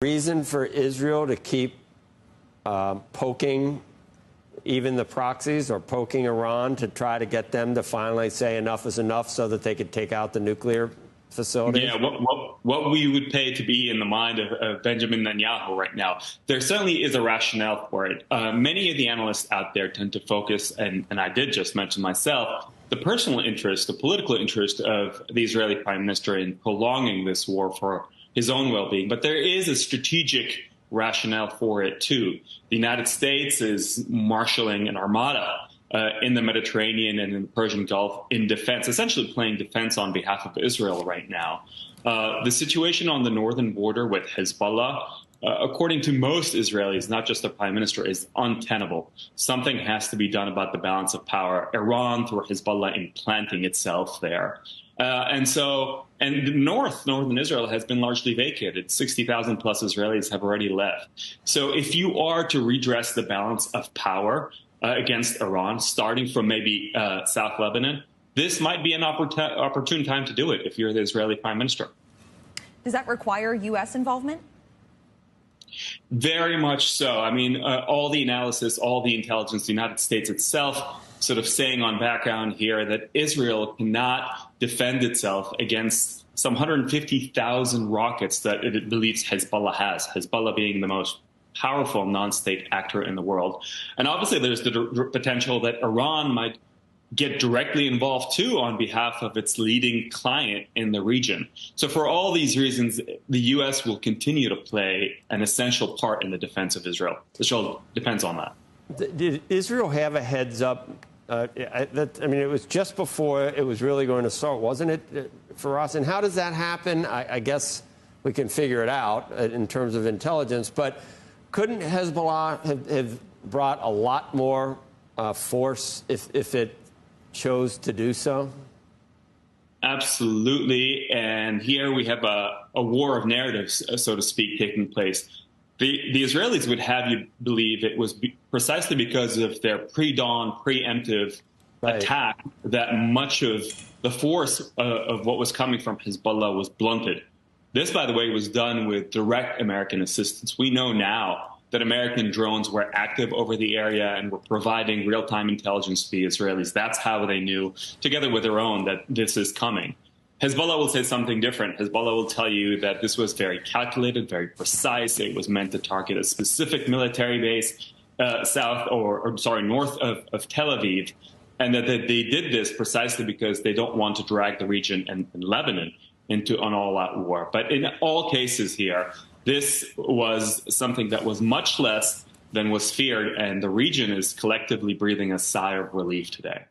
Reason for Israel to keep poking even the proxies or poking Iran to try to get them to finally say enough is enough so that they could take out the nuclear facility? Yeah, what we would pay to be in the mind of Benjamin Netanyahu right now. There certainly is a rationale for it. Many of the analysts out there tend to focus, and I did just mention myself, the personal interest, the political interest of the Israeli prime minister in prolonging this war for his own well-being. But there is a strategic rationale for it, too. The United States is marshaling an armada in the Mediterranean and in the Persian Gulf in defense, essentially playing defense on behalf of Israel right now. The situation on the northern border with Hezbollah, according to most Israelis, not just the prime minister, is untenable. Something has to be done about the balance of power. Iran, through Hezbollah, implanting itself there. Northern Israel has been largely vacated. 60,000 plus Israelis have already left. So if you are to redress the balance of power against Iran, starting from maybe South Lebanon, this might be an opportune time to do it if you're the Israeli prime minister. Does that require U.S. involvement? Very much so. I mean, all the analysis, all the intelligence, the United States itself sort of saying on background here that Israel cannot defend itself against some 150,000 rockets that it believes Hezbollah has, Hezbollah being the most powerful non-state actor in the world. And obviously there's the potential that Iran might get directly involved, too, on behalf of its leading client in the region. So for all these reasons, the U.S. will continue to play an essential part in the defense of Israel. Israel depends on that. Did Israel have a heads up? I mean, it was just before it was really going to start, wasn't it, for us? And how does that happen? I guess we can figure it out in terms of intelligence. But couldn't Hezbollah have brought a lot more force if it chose to do so? Absolutely. And here we have a war of narratives, so to speak, taking place. The Israelis would have you believe it was precisely because of their pre-dawn, preemptive attack that much of the force of what was coming from Hezbollah was blunted. This, by the way, was done with direct American assistance. We know now that American drones were active over the area and were providing real-time intelligence to the Israelis. That's how they knew, together with their own, that this is coming. Hezbollah will say something different. Hezbollah will tell you that this was very calculated, very precise. It was meant to target a specific military base north of Tel Aviv, and that they did this precisely because they don't want to drag the region and Lebanon into an all-out war. But in all cases here, this was something that was much less than was feared, and the region is collectively breathing a sigh of relief today.